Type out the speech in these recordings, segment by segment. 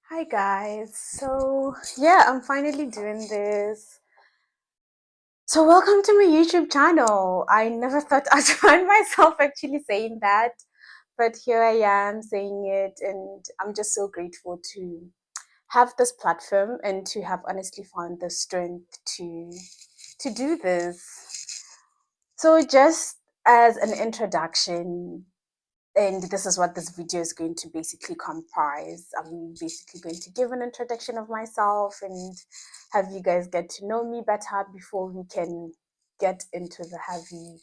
Hi guys. So I'm finally doing this. So welcome to my YouTube channel. I never thought I'd find myself actually saying that, but here I am saying it, and I'm just so grateful to have this platform and to have honestly found the strength to do this. So just as an introduction, and this is what this video is going to basically comprise. I'm basically going to give an introduction of myself and have you guys get to know me better before we can get into the heavy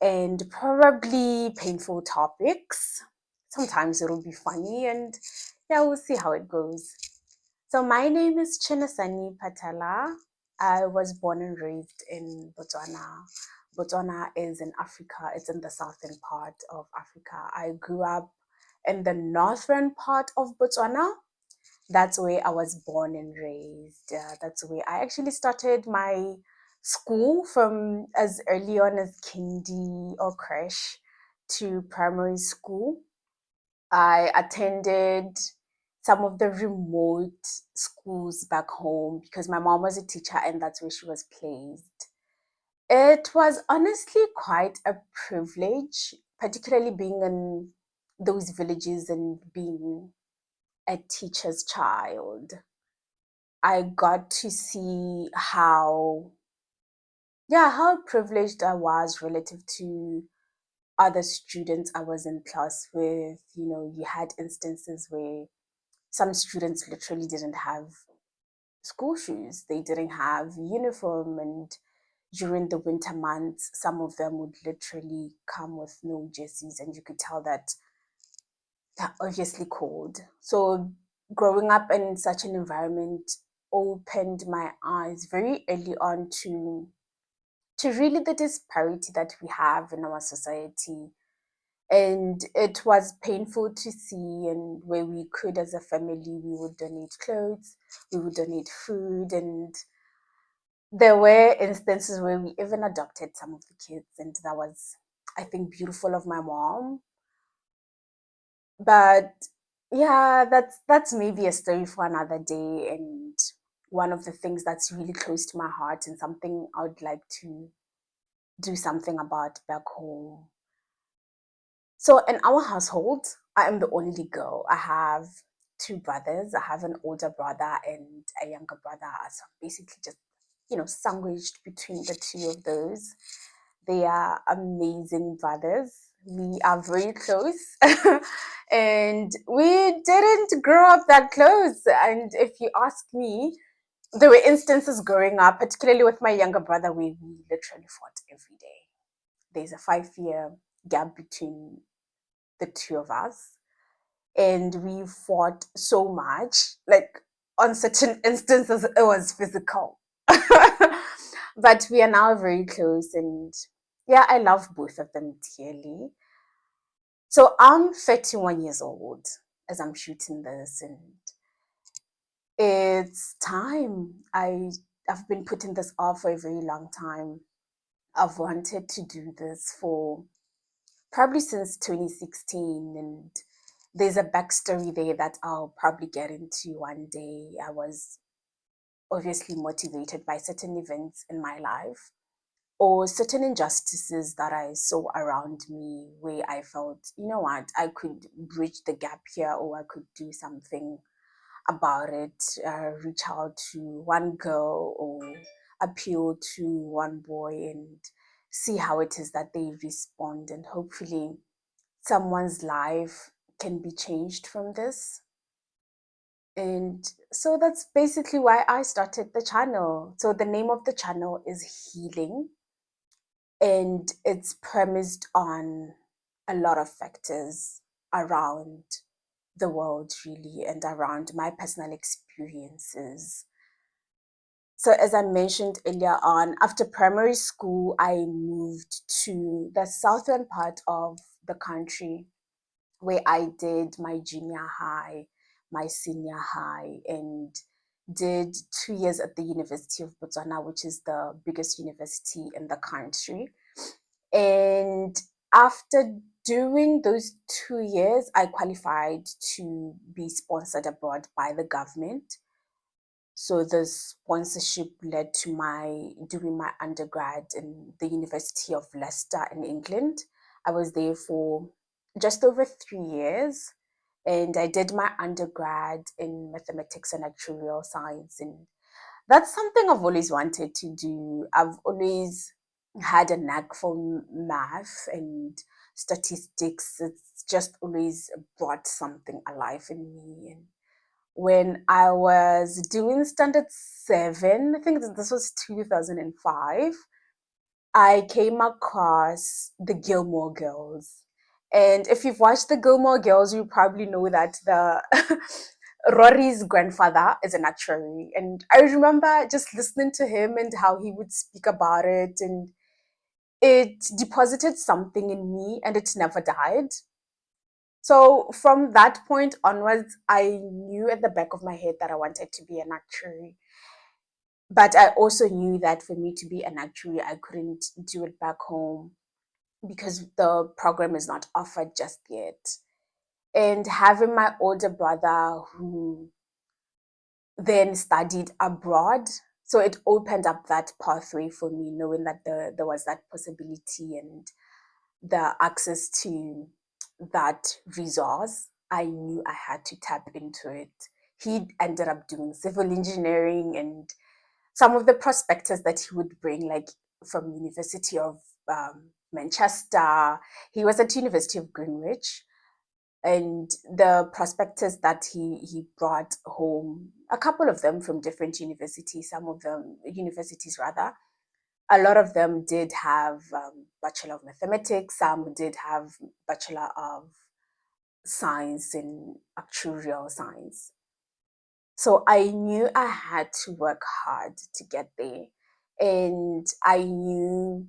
and probably painful topics. Sometimes it'll be funny, and yeah, we'll see how it goes. So my name is Chenesani Patala. I was born and raised in Botswana. Botswana is in Africa. It's in the southern part of Africa. I grew up in the northern part of Botswana. That's where I was born and raised. That's where I actually started my school from as early on as kindy or crash to primary school. I attended some of the remote schools back home because my mom was a teacher and that's where she was placed. It was honestly quite a privilege, particularly being in those villages and being a teacher's child. I got to see how privileged I was relative to other students I was in class with. You had instances where some students literally didn't have school shoes, they didn't have uniform, and during the winter months some of them would literally come with no jerseys, and you could tell that they're obviously cold. So growing up in such an environment opened my eyes very early on to really the disparity that we have in our society. And it was painful to see, and where we could as a family we would donate clothes, we would donate food, and there were instances where we even adopted some of the kids, and that was, I think, beautiful of my mom. But yeah, that's maybe a story for another day, and one of the things that's really close to my heart and something I would like to do something about back home. So in our household, I am the only girl. I have two brothers. I have an older brother and a younger brother. So I'm basically just, sandwiched between the two of those. They are amazing brothers. We are very close. And we didn't grow up that close. And if you ask me, there were instances growing up, particularly with my younger brother, where we literally fought every day. There's a 5 year gap between the two of us, and we fought so much, like on certain instances it was physical. But we are now very close, and yeah, I love both of them dearly. So I'm 31 years old as I'm shooting this, and it's time. I've been putting this off for a very long time. I've wanted to do this for probably since 2016, and there's a backstory there that I'll probably get into one day. I was obviously motivated by certain events in my life or certain injustices that I saw around me, where I felt, you know what, I could bridge the gap here, or I could do something about it, reach out to one girl or appeal to one boy and see how it is that they respond, and hopefully someone's life can be changed from this. And so that's basically why I started the channel. So the name of the channel is Healing, and it's premised on a lot of factors around the world, really, and around my personal experiences. So, as I mentioned earlier on, after primary school, I moved to the southern part of the country where I did my junior high, my senior high, and did 2 years at the University of Botswana, which is the biggest university in the country. And after during those 2 years, I qualified to be sponsored abroad by the government. So the sponsorship led to my doing my undergrad in the University of Leicester in England. I was there for just over 3 years, and I did my undergrad in mathematics and actuarial science. And that's something I've always wanted to do. I've always had a knack for math and statistics. It's just always brought something alive in me. And when I was doing standard seven, I think this was 2005, I came across the Gilmore Girls. And if you've watched the Gilmore Girls, you probably know that the Rory's grandfather is an actuary. And I remember just listening to him and how he would speak about it. And it deposited something in me and it never died. So from that point onwards, I knew at the back of my head that I wanted to be an actuary. But I also knew that for me to be an actuary, I couldn't do it back home because the program is not offered just yet. And having my older brother who then studied abroad, so it opened up that pathway for me, knowing that there was that possibility and the access to that resource. I knew I had to tap into it. He ended up doing civil engineering, and some of the prospectus that he would bring, like from University of Manchester, he was at University of Greenwich, and the prospectus that he brought home, a couple of them from different universities, some of them universities rather, a lot of them did have Bachelor of Mathematics, some did have Bachelor of Science in Actuarial Science. So I knew I had to work hard to get there. And I knew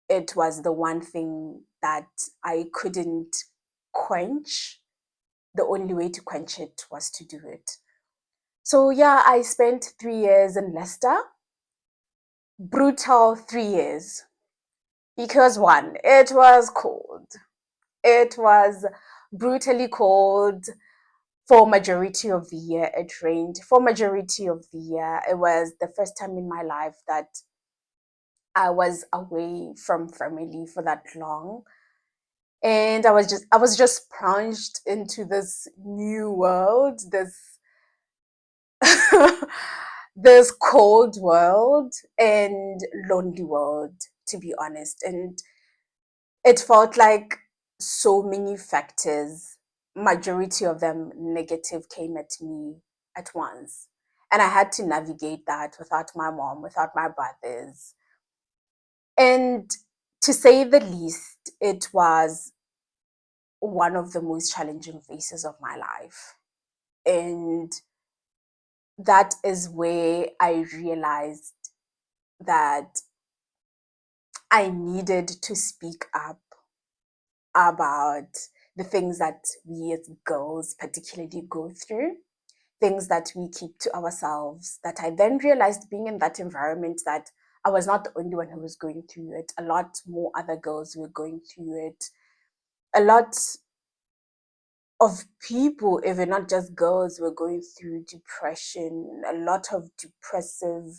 it was the one thing that I couldn't quench. The only way to quench it was to do it. So yeah, I spent 3 years in Leicester. Brutal 3 years. Because one, it was cold. It was brutally cold for majority of the year. It rained for majority of the year. It was the first time in my life that I was away from family for that long. And I was just plunged into this new world, this cold world and lonely world, to be honest. And it felt like so many factors, majority of them negative, came at me at once. And I had to navigate that without my mom, without my brothers. And to say the least, it was one of the most challenging phases of my life. And that is where I realized that I needed to speak up about the things that we as girls particularly go through, things that we keep to ourselves. That I then realized, being in that environment, that I was not the only one who was going through it. A lot more other girls were going through it. A lot of people, even not just girls, were going through depression, a lot of depressive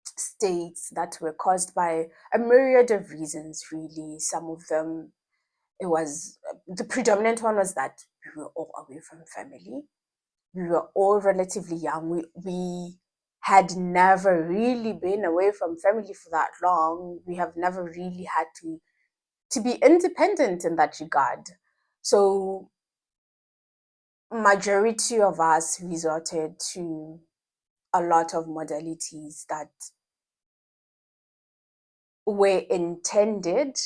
states that were caused by a myriad of reasons, really. Some of them, it was the predominant one was that we were all away from family. We were all relatively young. We had never really been away from family for that long. We have never really had to be independent in that regard. So majority of us resorted to a lot of modalities that were intended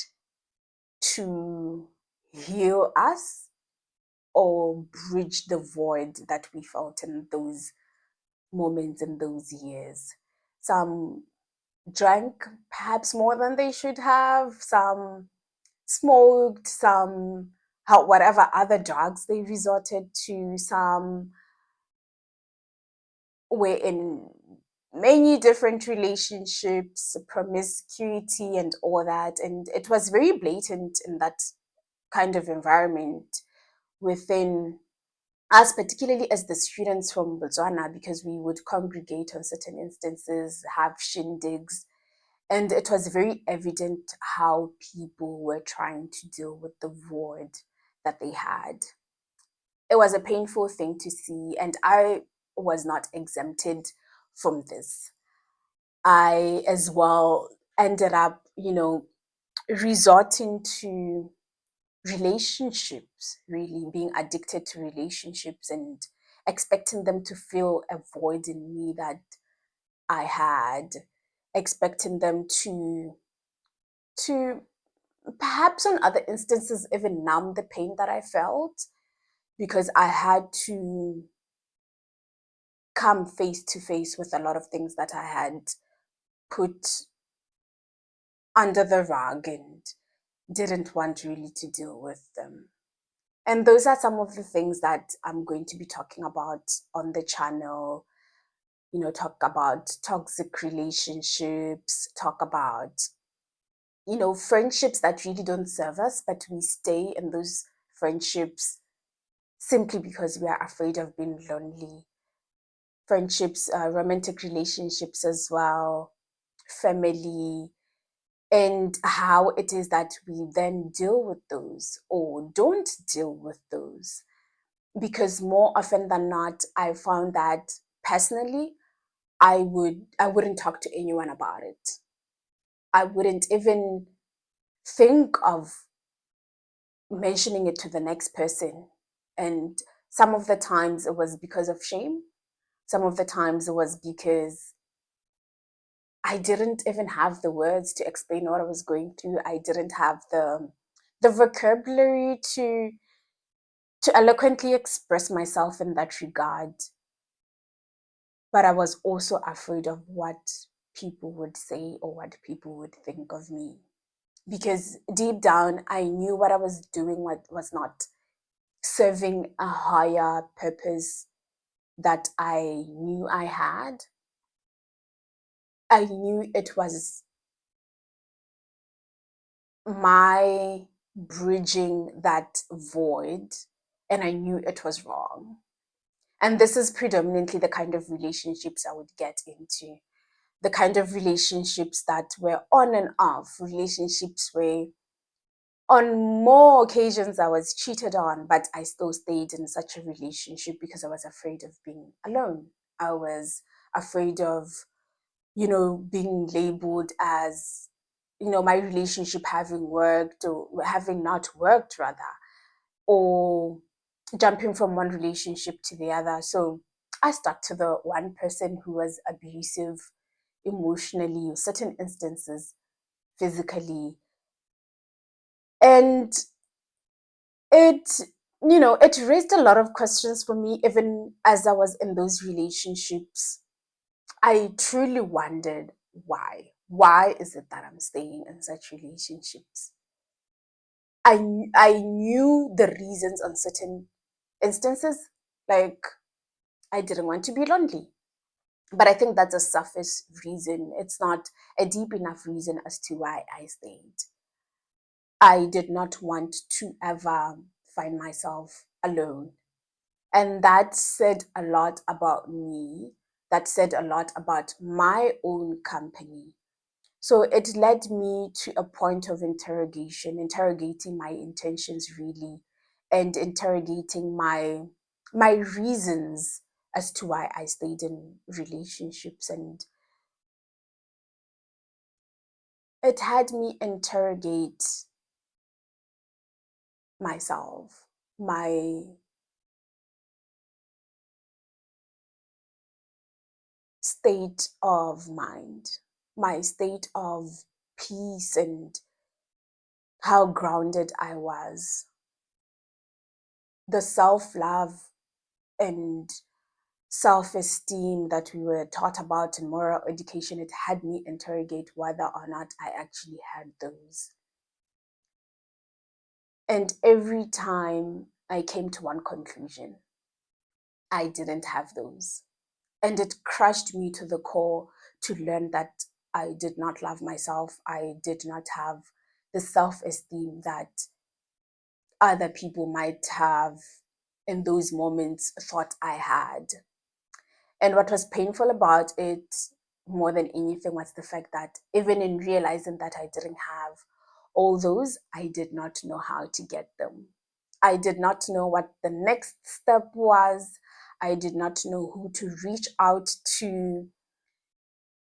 to heal us or bridge the void that we felt in those moments, in those years. Some drank perhaps more than they should have, some smoked, some whatever other drugs they resorted to, some were in many different relationships, promiscuity, and all that. And it was very blatant in that kind of environment within us, particularly as the students from Botswana, because we would congregate on certain instances, have shindigs, and it was very evident how people were trying to deal with the void that they had. It was a painful thing to see, and I was not exempted from this. I as well ended up, resorting to relationships, really being addicted to relationships and expecting them to fill a void in me that I had, expecting them to perhaps on other instances even numb the pain that I felt, because I had to come face to face with a lot of things that I had put under the rug and didn't want really to deal with them. And those are some of the things that I'm going to be talking about on the channel. Talk about toxic relationships, talk about, friendships that really don't serve us, but we stay in those friendships simply because we are afraid of being lonely. Friendships, romantic relationships as well, family, and how it is that we then deal with those or don't deal with those. Because more often than not, I found that personally, I wouldn't talk to anyone about it. I wouldn't even think of mentioning it to the next person. And some of the times it was because of shame. Some of the times it was because I didn't even have the words to explain what I was going through. I didn't have the vocabulary to eloquently express myself in that regard. But I was also afraid of what people would say or what people would think of me. Because deep down, I knew what I was doing was not serving a higher purpose that I knew I had. I knew it was my bridging that void, and I knew it was wrong. And this is predominantly the kind of relationships I would get into, the kind of relationships that were on and off, relationships where on more occasions I was cheated on, but I still stayed in such a relationship because I was afraid of being alone. I was afraid of, being labeled as, my relationship having worked or having not worked, rather, or jumping from one relationship to the other. So I stuck to the one person who was abusive emotionally, certain instances physically. And it, it raised a lot of questions for me, even as I was in those relationships. I truly wondered why. Why is it that I'm staying in such relationships? I knew the reasons on certain instances, like I didn't want to be lonely. But I think that's a surface reason. It's not a deep enough reason as to why I stayed. I did not want to ever find myself alone. And that said a lot about me. That said a lot about my own company. So it led me to a point of interrogation, interrogating my intentions really, and interrogating my reasons as to why I stayed in relationships. And it had me interrogate myself, my state of mind, my state of peace, and how grounded I was. The self love and self esteem that we were taught about in moral education, it had me interrogate whether or not I actually had those. And every time I came to one conclusion, I didn't have those. And it crushed me to the core to learn that I did not love myself. I did not have the self esteem that other people might have in those moments thought I had. And what was painful about it more than anything was the fact that even in realizing that I didn't have all those, I did not know how to get them. I did not know what the next step was. I did not know who to reach out to.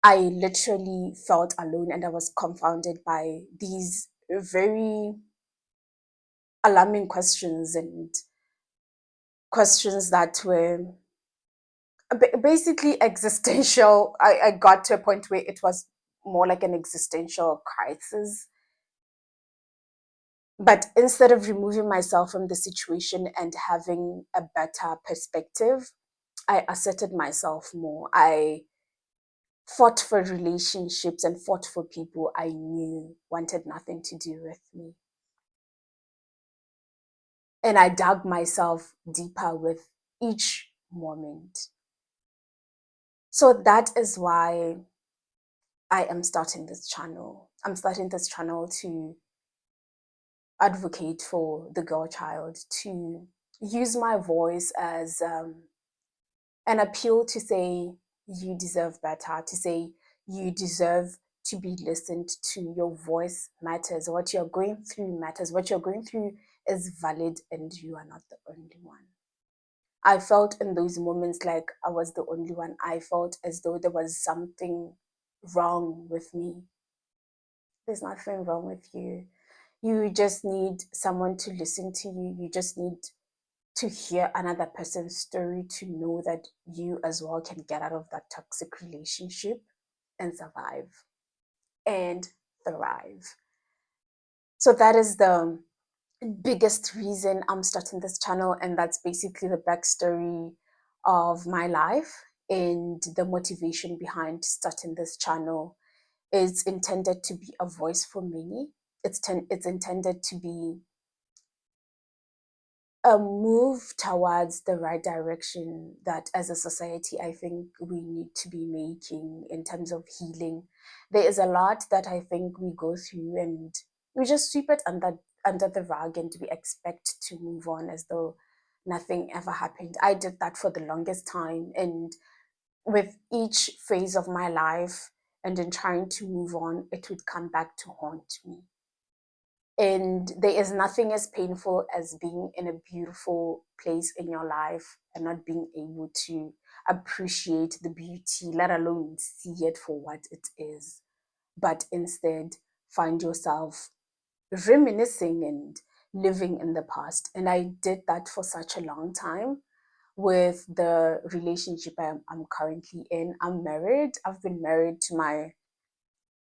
I literally felt alone and I was confounded by these very alarming questions and questions that were basically existential. I got to a point where it was more like an existential crisis. But instead of removing myself from the situation and having a better perspective, I asserted myself more. I fought for relationships and fought for people I knew wanted nothing to do with me. And I dug myself deeper with each moment. So that is why I am starting this channel. I'm starting this channel to advocate for the girl child, to use my voice as an appeal to say you deserve better, to say you deserve to be listened to. Your voice matters. What you're going through matters. What you're going through is valid and you are not the only one. I felt in those moments like I was the only one. I felt as though there was something wrong with me. There's nothing wrong with you. You just need someone to listen to you. You just need to hear another person's story to know that you as well can get out of that toxic relationship and survive and thrive. So that is the biggest reason I'm starting this channel, and that's basically the backstory of my life and the motivation behind starting this channel. Is intended to be a voice for many. It's intended to be a move towards the right direction that as a society I think we need to be making in terms of healing. There is a lot that I think we go through and we just sweep it under the rug and we expect to move on as though nothing ever happened. I did that for the longest time, and with each phase of my life and in trying to move on, it would come back to haunt me. And there is nothing as painful as being in a beautiful place in your life and not being able to appreciate the beauty, let alone see it for what it is, but instead find yourself reminiscing and living in the past. And I did that for such a long time with the relationship I'm currently in. I'm married. I've been married to my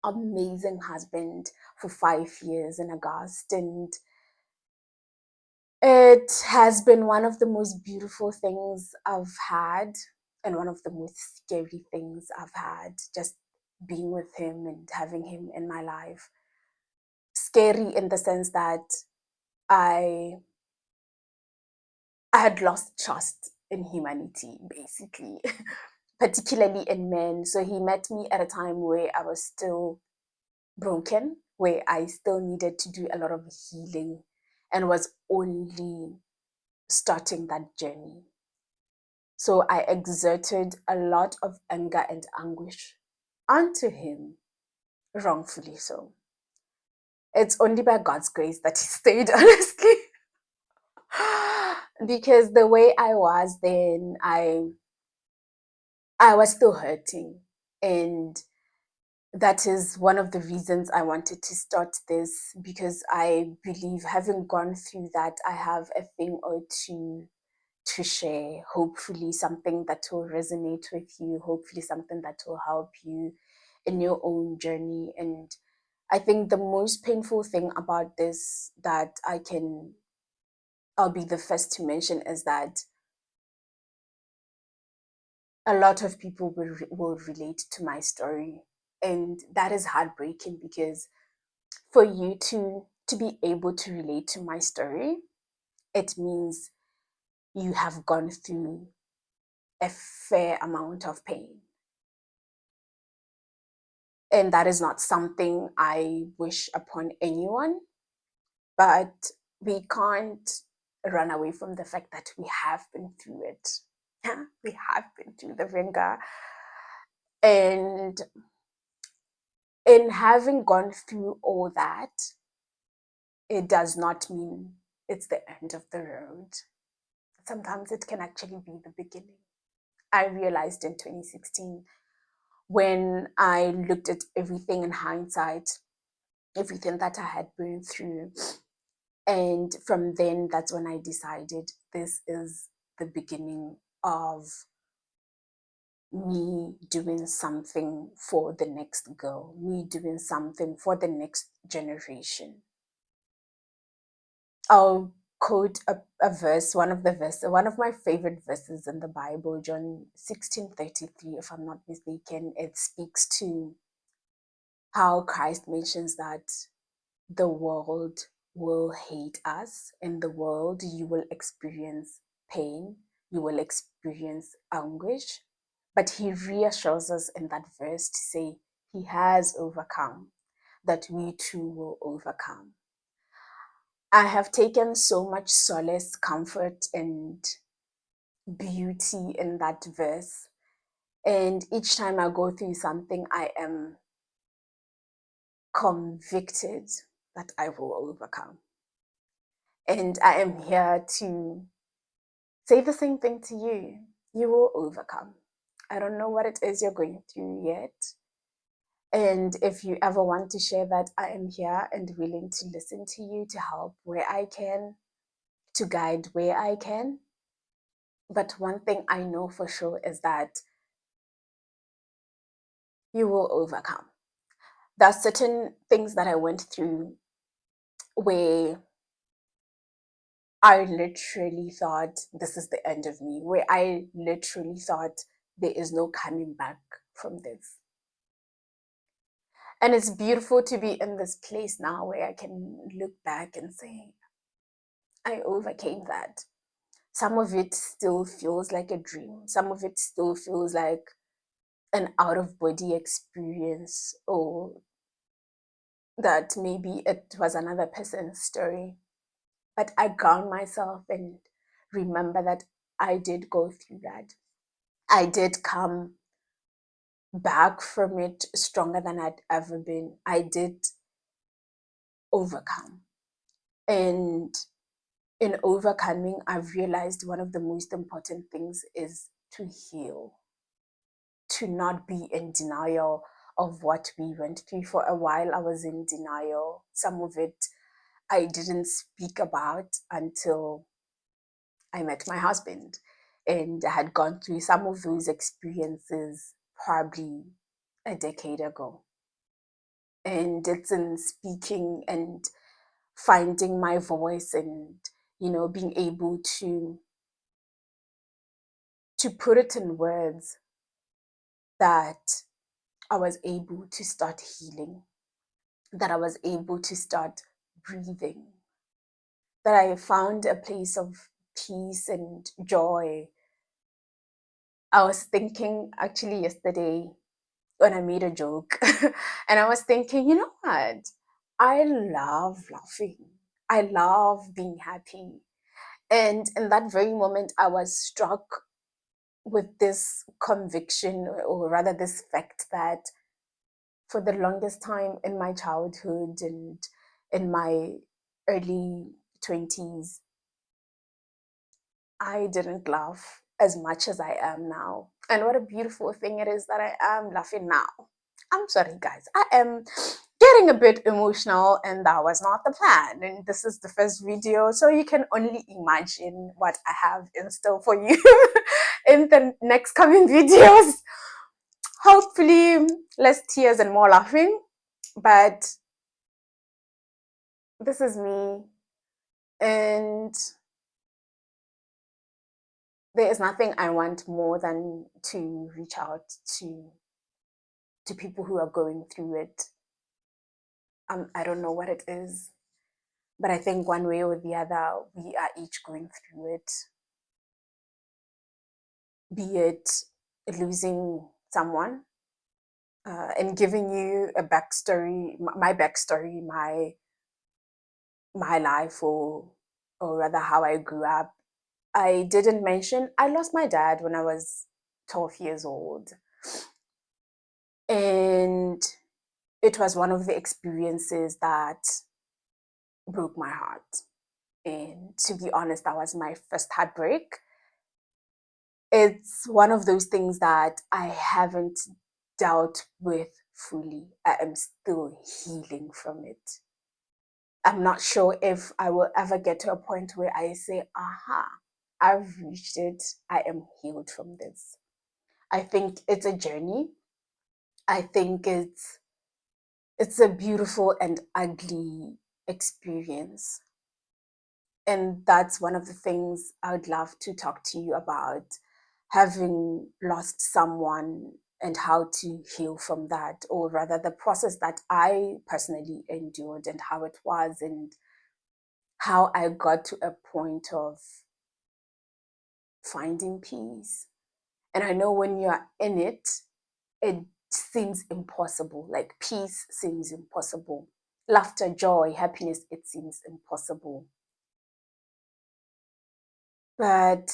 amazing husband for 5 years in August, and it has been one of the most beautiful things I've had and one of the most scary things I've had, just being with him and having him in my life. Scary in the sense that I I had lost trust in humanity, basically, particularly in men. So he met me at a time where I was still broken, where I still needed to do a lot of healing and was only starting that journey. So I exerted a lot of anger and anguish onto him, wrongfully so. It's only by God's grace that he stayed, honestly. Because the way I was then, I was still hurting. And that is one of the reasons I wanted to start this, because I believe having gone through that, I have a thing or two to share. Hopefully, something that will resonate with you, hopefully, something that will help you in your own journey. And I think the most painful thing about this that I'll be the first to mention is that a lot of people will relate to my story. And that is heartbreaking, because for you to be able to relate to my story, it means you have gone through a fair amount of pain. And that is not something I wish upon anyone. But we can't run away from the fact that we have been through it. Yeah, we have been through the ringer. And in having gone through all that, it does not mean it's the end of the road. Sometimes it can actually be the beginning. I realized in 2016 when I looked at everything in hindsight, everything that I had been through. And from then, that's when I decided this is the beginning of me doing something for the next girl, me doing something for the next generation. I'll quote a verse, one of my favorite verses in the Bible, John 16:33, if I'm not mistaken. It speaks to how Christ mentions that the world will hate us. In the world, you will experience pain, you will experience anguish. But he reassures us in that verse to say he has overcome, that we too will overcome. I have taken so much solace, comfort, and beauty in that verse. And each time I go through something, I am convicted that I will overcome. And I am here to say the same thing to you. You will overcome. I don't know what it is you're going through yet. And if you ever want to share that, I am here and willing to listen to you, to help where I can, to guide where I can. But one thing I know for sure is that you will overcome. There are certain things that I went through where I literally thought this is the end of me, where I literally thought there is no coming back from this. And it's beautiful to be in this place now where I can look back and say, I overcame that. Some of it still feels like a dream. Some of it still feels like an out of body experience, or that maybe it was another person's story. But I ground myself and remember that I did go through that. I did come back from it stronger than I'd ever been. I did overcome. And in overcoming, I've realized one of the most important things is to heal, to not be in denial of what we went through. For a while, I was in denial. Some of it I didn't speak about until I met my husband. And I had gone through some of those experiences probably a decade ago. And it's in speaking and finding my voice and, being able to put it in words that I was able to start healing, that I was able to start breathing, that I found a place of peace and joy. I was thinking actually yesterday when I made a joke, and I was thinking, you know what? I love laughing. I love being happy. And in that very moment, I was struck with this conviction, or rather, this fact that for the longest time in my childhood and in my early 20s, I didn't laugh as much as I am now. And what a beautiful thing it is that I am laughing now. I'm sorry, guys. I am getting a bit emotional, and that was not the plan. And this is the first video, so you can only imagine what I have in store for you in the next coming videos. Hopefully, less tears and more laughing. But this is me, and there is nothing I want more than to reach out to people who are going through it. I don't know what it is, but I think one way or the other, we are each going through it. Be it losing someone, and giving you a backstory, my backstory, my life, or rather how I grew up. I didn't mention I lost my dad when I was 12 years old. And it was one of the experiences that broke my heart. And to be honest, that was my first heartbreak. It's one of those things that I haven't dealt with fully. I am still healing from it. I'm not sure if I will ever get to a point where I say, aha, I've reached it. I am healed from this. I think it's a journey. I think it's a beautiful and ugly experience. And that's one of the things I would love to talk to you about, having lost someone and how to heal from that, or rather the process that I personally endured and how it was, and how I got to a point of finding peace. And I know when you're in it, it seems impossible. Like peace seems impossible. Laughter, joy, happiness, it seems impossible. But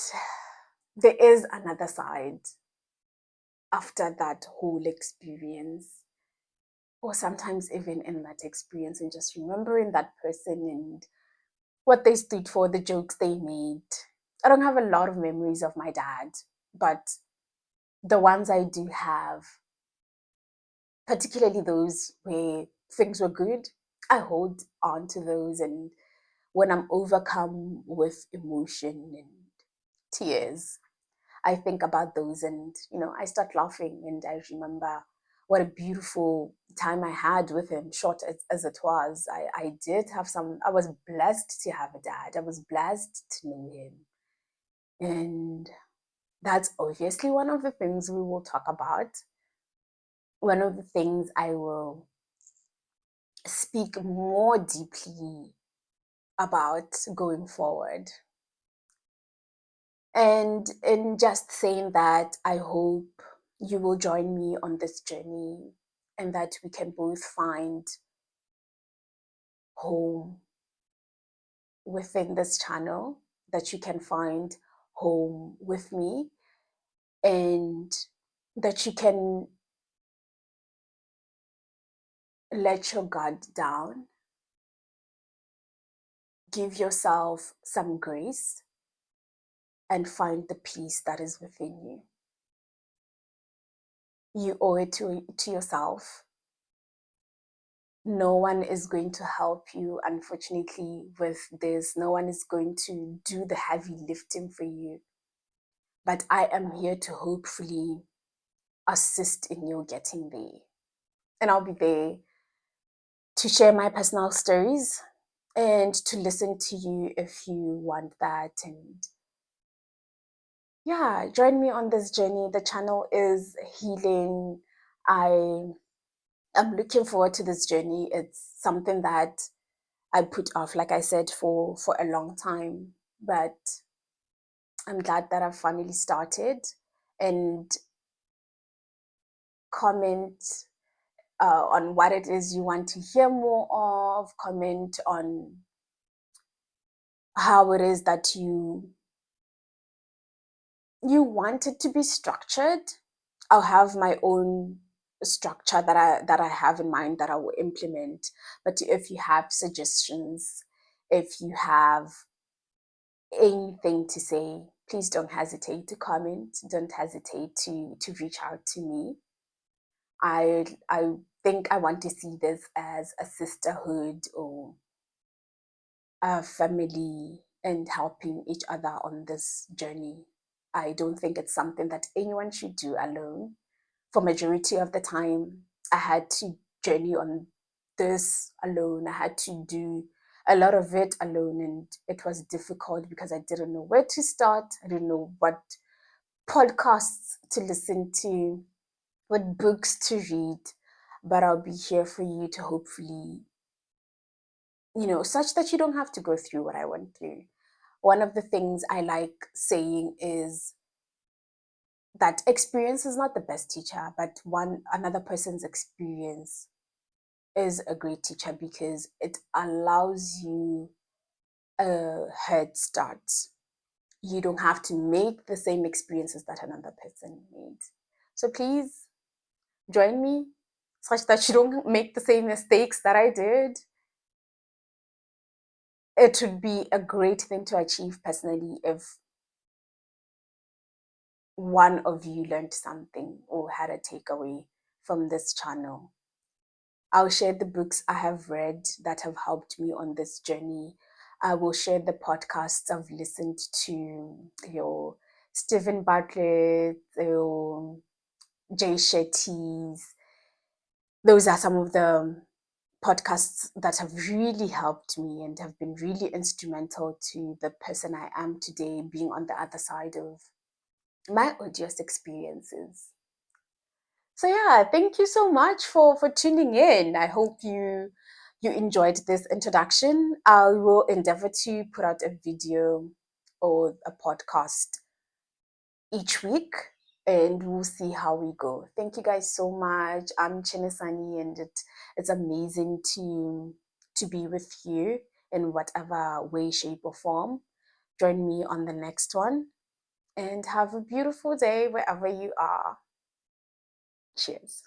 there is another side after that whole experience, or sometimes even in that experience, and just remembering that person and what they stood for, the jokes they made. I don't have a lot of memories of my dad, but the ones I do have, particularly those where things were good, I hold on to those. And when I'm overcome with emotion and tears, I think about those, and I start laughing, and I remember what a beautiful time I had with him, short as it was. I did have some, I was blessed to have a dad. I was blessed to know him. And that's obviously one of the things we will talk about. One of the things I will speak more deeply about going forward. And in just saying that, I hope you will join me on this journey and that we can both find home within this channel, that you can find home with me, and that you can let your guard down, give yourself some grace, and find the peace that is within you. You owe it to yourself. No one is going to help you, unfortunately, with this. No one is going to do the heavy lifting for you. But I am here to hopefully assist in you getting there. And I'll be there to share my personal stories and to listen to you if you want that. And yeah, join me on this journey. The channel is healing. I am looking forward to this journey. It's something that I put off, like I said, for a long time. But I'm glad that I've finally started. And comment on what it is you want to hear more of. Comment on how it is that you want it to be structured. I'll have my own structure that I have in mind that I will implement. But if you have suggestions, if you have anything to say, please don't hesitate to comment. Don't hesitate to reach out to me. I think I want to see this as a sisterhood, or a family, and helping each other on this journey. I don't think it's something that anyone should do alone. For majority of the time, I had to journey on this alone. I had to do a lot of it alone, and it was difficult because I didn't know where to start. I didn't know what podcasts to listen to, what books to read. But I'll be here for you to hopefully, such that you don't have to go through what I went through. One of the things I like saying is that experience is not the best teacher, but one another person's experience is a great teacher because it allows you a head start. You don't have to make the same experiences that another person made. So please join me such that you don't make the same mistakes that I did. It would be a great thing to achieve personally if one of you learned something or had a takeaway from this channel. I'll share the books I have read that have helped me on this journey. I will share the podcasts I've listened to, your Stephen Bartlett, your Jay Shetty's. Those are some of the podcasts that have really helped me and have been really instrumental to the person I am today, being on the other side of my odious experiences. So yeah, thank you so much for tuning in. I hope you enjoyed this introduction. I will endeavor to put out a video or a podcast each week, and we'll see how we go. Thank you guys so much. I'm Chenesani, and it's amazing to be with you in whatever way, shape, or form. Join me on the next one, and have a beautiful day wherever you are. Cheers.